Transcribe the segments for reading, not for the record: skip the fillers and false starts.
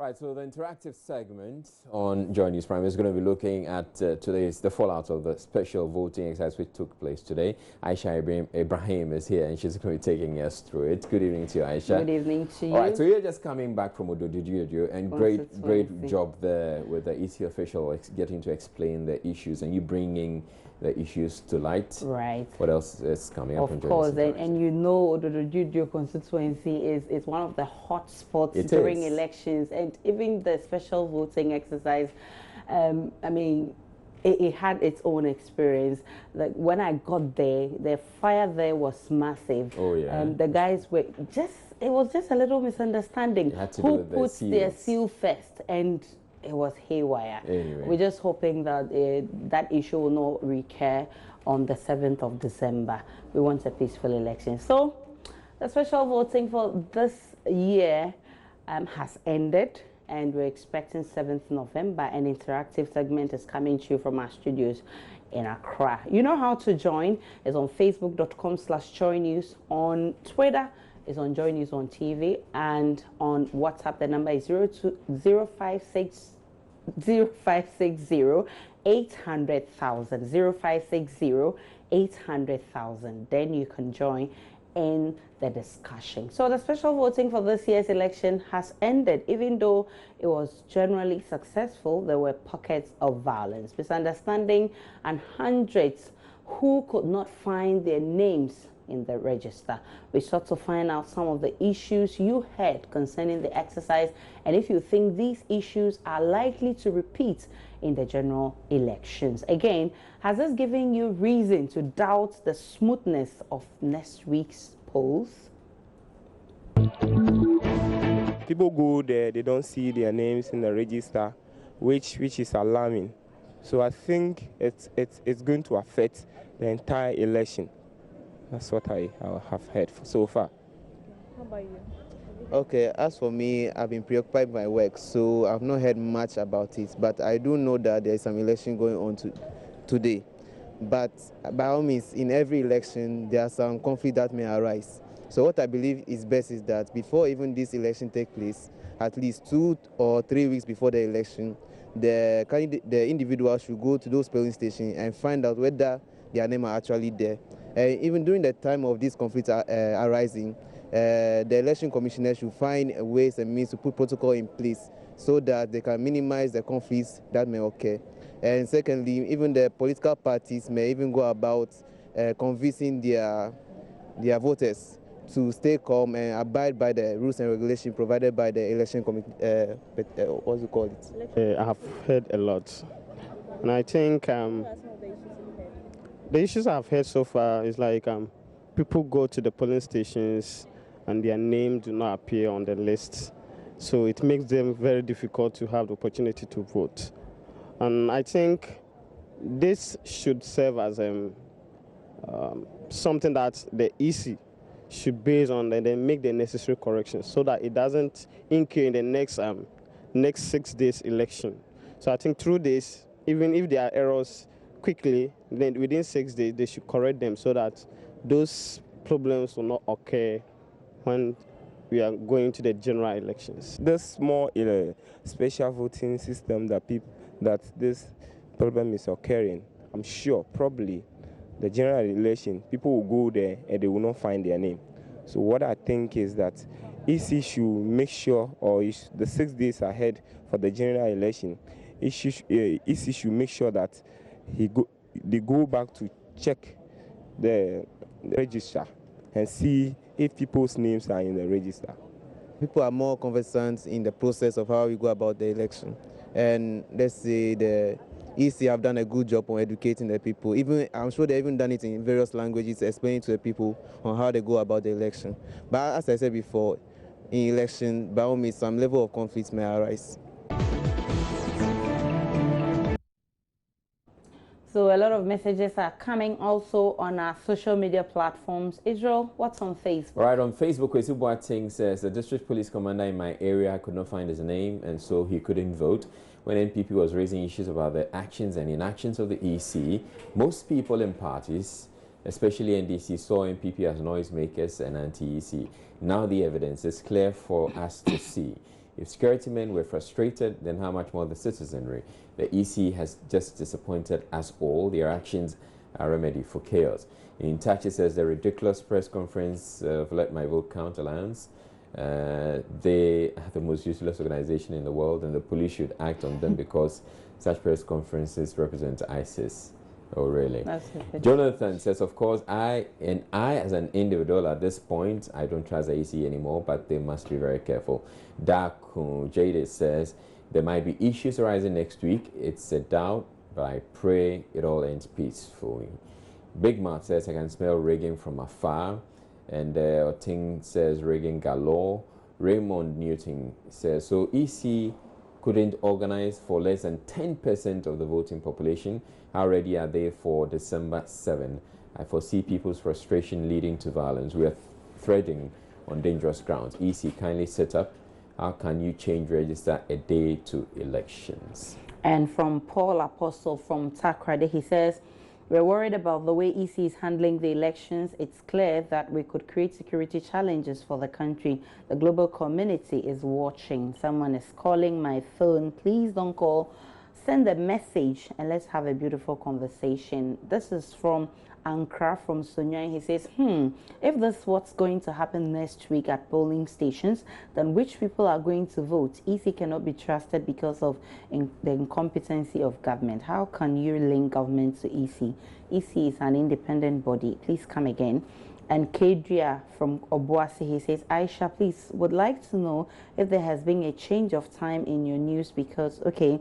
Right, so the interactive segment on Joy News Prime is going to be looking at the fallout of the special voting exercise which took place today. Aisha Ibrahim is here and she's going to be taking us through it. Good evening to you, Aisha. Good evening to you. All right, so you're just coming back from Ododudu, and great job there with the EC official getting to explain the issues and you bringing the issues to light. Right. What else is coming up? Of course, and you know Ododudu constituency is one of the hot spots during elections, and even the special voting exercise. I mean, it had its own experience. Like when I got there, the fire there was massive. Oh yeah. The guys were it was just a little misunderstanding. Who puts their seal first, and it was haywire. Anyway. We're just hoping that that issue will not recur on the 7th of December. We want a peaceful election. So the special voting for this year has ended, and we're expecting 7th November. An interactive segment is coming to you from our studios in Accra. You know how to join. It's on facebook.com/joynews. On Twitter, it's on Joy News on TV, and on WhatsApp, the number is 0560 800,000 0560 800,000. Then you can join in the discussion. So the special voting for this year's election has ended. Even though it was generally successful, there were pockets of violence, misunderstanding, and hundreds who could not find their names in the register. We sought to find out some of the issues you heard concerning the exercise, and if you think these issues are likely to repeat in the general elections. Again, has this given you reason to doubt the smoothness of next week's polls? People go there, they don't see their names in the register, which is alarming. So I think it's going to affect the entire election. That's what I have heard so far. How about you? Okay, as for me, I've been preoccupied by work, so I've not heard much about it. But I do know that there is some election going on today. But by all means, in every election, there are some conflict that may arise. So what I believe is best is that before even this election takes place, at least 2 or 3 weeks before the election, the individual should go to those polling stations and find out whether their name are actually there. Even during the time of these conflicts arising, the election commissioner should find ways and means to put protocol in place so that they can minimize the conflicts that may occur. And secondly, even the political parties may even go about convincing their voters to stay calm and abide by the rules and regulations provided by the election committee. What do you call it? I have heard a lot, and I think the issues I've heard so far is like people go to the polling stations and their name do not appear on the list. So it makes them very difficult to have the opportunity to vote. And I think this should serve as something that the EC should base on and then make the necessary corrections so that it doesn't incur in the next 6 days election. So I think through this, even if there are errors quickly, then within 6 days, they should correct them so that those problems will not occur when we are going to the general elections. This small special voting system that this problem is occurring, I'm sure probably the general election, people will go there and they will not find their name. So what I think is that EC should make sure, or the 6 days ahead for the general election, EC should make sure that they go back to check the register and see if people's names are in the register. People are more conversant in the process of how we go about the election. And let's say the EC have done a good job on educating the people. Even I'm sure they've even done it in various languages, explaining to the people on how they go about the election. But as I said before, in election, by all means, some level of conflict may arise. So a lot of messages are coming also on our social media platforms. Israel, what's on Facebook? Right, on Facebook, Kwesi Boateng says the district police commander in my area could not find his name, and so he couldn't vote. When NPP was raising issues about the actions and inactions of the EC, most people in parties, especially NDC, saw NPP as noisemakers and anti-EC. Now the evidence is clear for us to see. If security men were frustrated, then how much more the citizenry? The EC has just disappointed us all. Their actions are remedy for chaos. In touch, it says the ridiculous press conference of Let My Vote Count Alliance. They are the most useless organization in the world, and the police should act on them because such press conferences represent ISIS. Oh, really? Jonathan says, of course, I as an individual at this point, I don't trust the EC anymore, but they must be very careful. Daku Jade says, there might be issues arising next week. It's a doubt, but I pray it all ends peacefully. Big Mouth says, I can smell rigging from afar. And Oting says, rigging galore. Raymond Newton says, so EC couldn't organize for less than 10% of the voting population. How ready are they for December 7? I foresee people's frustration leading to violence. We are threading on dangerous grounds. EC, kindly set up. How can you change register a day to elections? And from Paul Apostle from Takrade, he says, we're worried about the way EC is handling the elections. It's clear that we could create security challenges for the country. The global community is watching. Someone is calling my phone. Please don't call. Send a message and let's have a beautiful conversation. This is from Ankara from Sonia. He says, if this is what's going to happen next week at polling stations, then which people are going to vote? EC cannot be trusted because of the incompetency of government. How can you link government to EC? EC is an independent body. Please come again. And Kedria from Obuasi, he says, Aisha, please, would like to know if there has been a change of time in your news because, okay,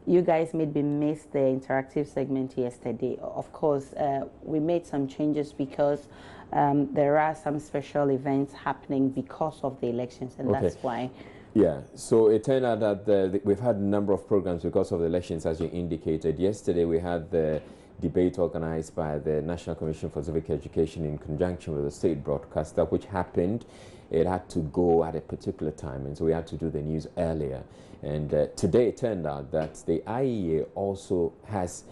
you guys maybe missed the interactive segment yesterday. Of course, we made some changes because there are some special events happening because of the elections, and that's why. Yeah, so it turned out that we've had a number of programs because of the elections, as you indicated. Yesterday, we had the debate organized by the National Commission for Civic Education in conjunction with the state broadcaster, which happened. It had to go at a particular time, and so we had to do the news earlier. And today it turned out that the IEA also has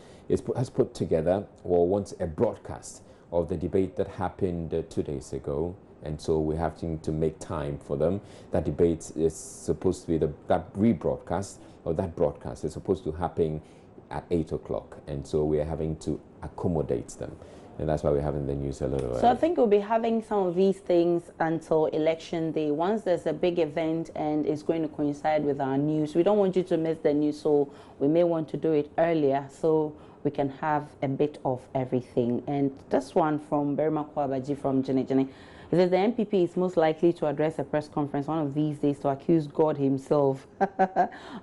put together or wants a broadcast of the debate that happened 2 days ago. And so we're having to make time for them. That debate is supposed to be that rebroadcast or that broadcast is supposed to happen at 8 o'clock. And so we're having to accommodate them. And that's why we're having the news a little early. So I think we'll be having some of these things until election day. Once there's a big event and it's going to coincide with our news, we don't want you to miss the news, so we may want to do it earlier so we can have a bit of everything. And this one from Berma Kwabaji from Jenny. It says the MPP is most likely to address a press conference one of these days to accuse God himself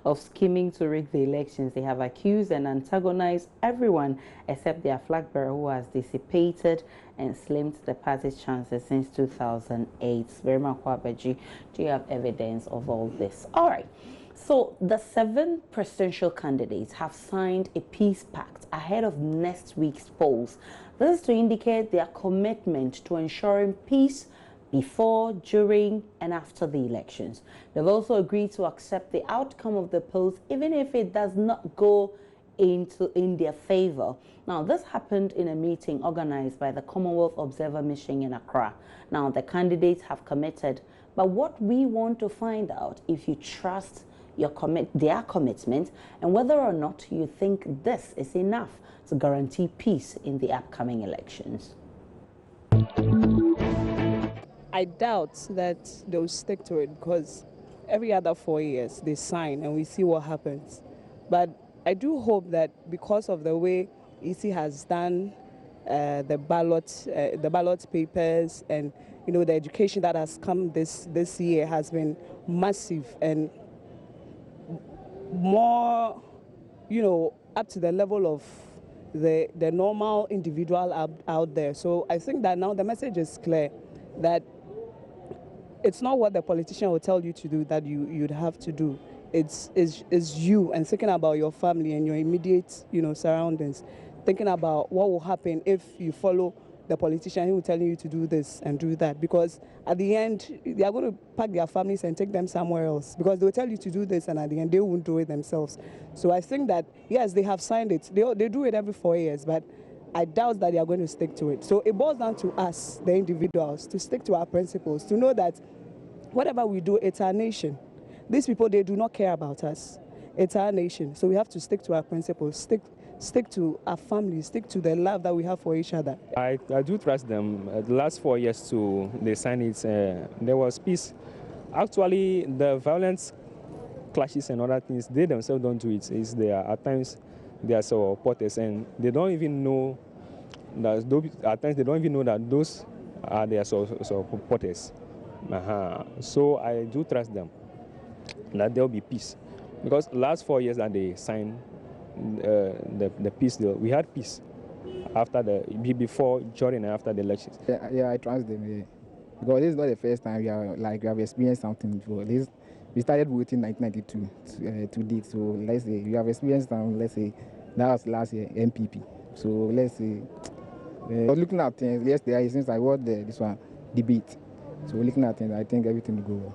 of scheming to rig the elections. They have accused and antagonized everyone except their flag bearer, who has dissipated and slimmed the party's chances since 2008. Verma Kwabeji, do you have evidence of all this? All right. So the 7 presidential candidates have signed a peace pact ahead of next week's polls. This is to indicate their commitment to ensuring peace before, during, and after the elections. They've also agreed to accept the outcome of the polls, even if it does not go in their favor. Now, this happened in a meeting organized by the Commonwealth Observer Mission in Accra. Now, the candidates have committed, but what we want to find out if you trust their commitment and whether or not you think this is enough to guarantee peace in the upcoming elections. I doubt that they'll stick to it because every other 4 years they sign and we see what happens. But I do hope that because of the way EC has done the ballot papers and the education that has come this year has been massive and more up to the level of the normal individual out there. So I think that now the message is clear that it's not what the politician will tell you to do that you'd have to do. It's you and thinking about your family and your immediate surroundings, thinking about what will happen if you follow the politician who will tell you to do this and do that, because at the end they are going to pack their families and take them somewhere else because they will tell you to do this and at the end they won't do it themselves. So I think that yes, they have signed it, they do it every 4 years, but I doubt that they are going to stick to it. So it boils down to us, the individuals, to stick to our principles, to know that whatever we do, it's our nation. these people, they do not care about us. It's our nation. So we have to stick to our principles, stick to our family, stick to the love that we have for each other. I do trust them. The last 4 years too, they signed it. There was peace. Actually, the violence clashes and other things, they themselves don't do it. At times they are supporters and they don't even know that at times they don't even know that those are their supporters. So I do trust them that there will be peace, because last 4 years that they signed the peace deal, we had peace before, during, and after the elections. Yeah, I trust them. Yeah. Because this is not the first time we have experienced something before. We started voting in 1992 to date. So let's say we have experienced let's say that was last year MPP. So let's say looking at things yesterday, it seems like this one debate. So looking at things, I think everything will go well.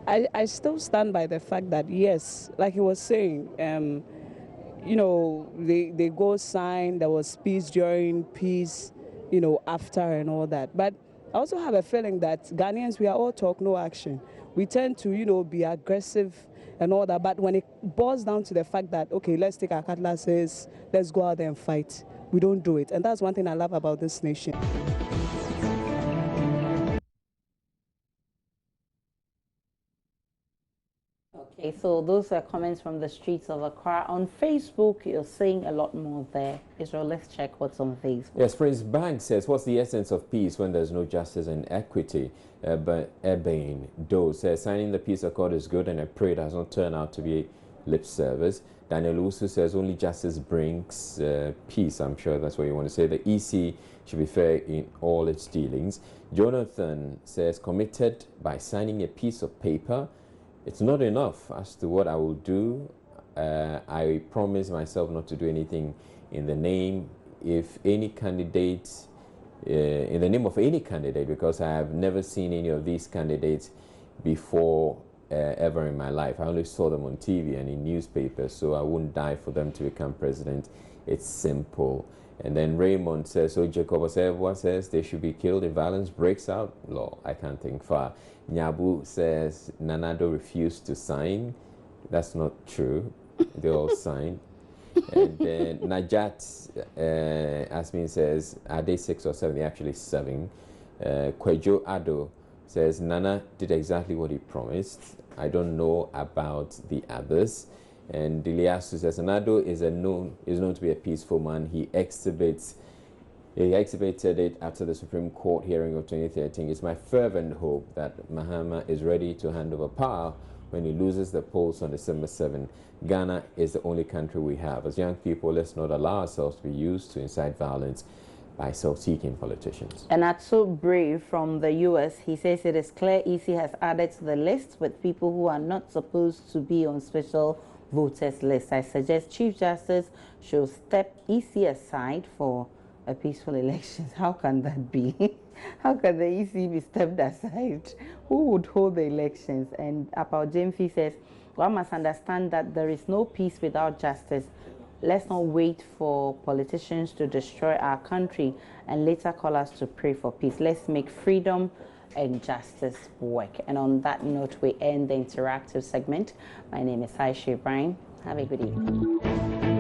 Yeah. I still stand by the fact that yes, like he was saying, you know, they go sign, there was peace during, peace, you know, after and all that. But I also have a feeling that Ghanaians, we are all talk, no action. We tend to, you know, be aggressive and all that. But when it boils down to the fact that, okay, let's take our cutlasses, let's go out there and fight, we don't do it. And that's one thing I love about this nation. Okay, so those are comments from the streets of Accra. On Facebook, you're seeing a lot more there. Israel, let's check what's on Facebook. Yes, Prince Bank says, what's the essence of peace when there's no justice and equity? But Ebane Doe says, signing the peace accord is good, and I pray it does not turn out to be lip service. Daniel Usu says, only justice brings peace. I'm sure that's what you want to say. The EC should be fair in all its dealings. Jonathan says, committed by signing a piece of paper. It's not enough as to what I will do. I promise myself not to do anything in the name of any candidate, because I have never seen any of these candidates before ever in my life. I only saw them on TV and in newspapers, so I wouldn't die for them to become president. It's simple. And then Raymond says, so Jacob Osebwa says they should be killed if violence breaks out. Law, I can't think far. Nyabu says Nanado refused to sign. That's not true. They all signed. And then Najat Asmin says, are they 6 or 7? They're actually 7. Kwejo Ado says Nana did exactly what he promised. I don't know about the others. And Diliasu says Nado is known to be a peaceful man. He exhibited it after the Supreme Court hearing of 2013. It's my fervent hope that Mahama is ready to hand over power when he loses the polls on December 7. Ghana is the only country we have. As young people, let's not allow ourselves to be used to incite violence by self-seeking politicians. And that's so brave from the U.S. He says it is clear EC has added to the list with people who are not supposed to be on special voters list. I suggest Chief Justice should step EC aside for a peaceful elections. How can that be? How can the EC be stepped aside? Who would hold the elections? And Apau Jemfi says, one must understand that there is no peace without justice. Let's not wait for politicians to destroy our country and later call us to pray for peace. Let's make freedom and justice work. And on that note, we end the interactive segment. My name is Aisha Ibrahim. Have a good evening.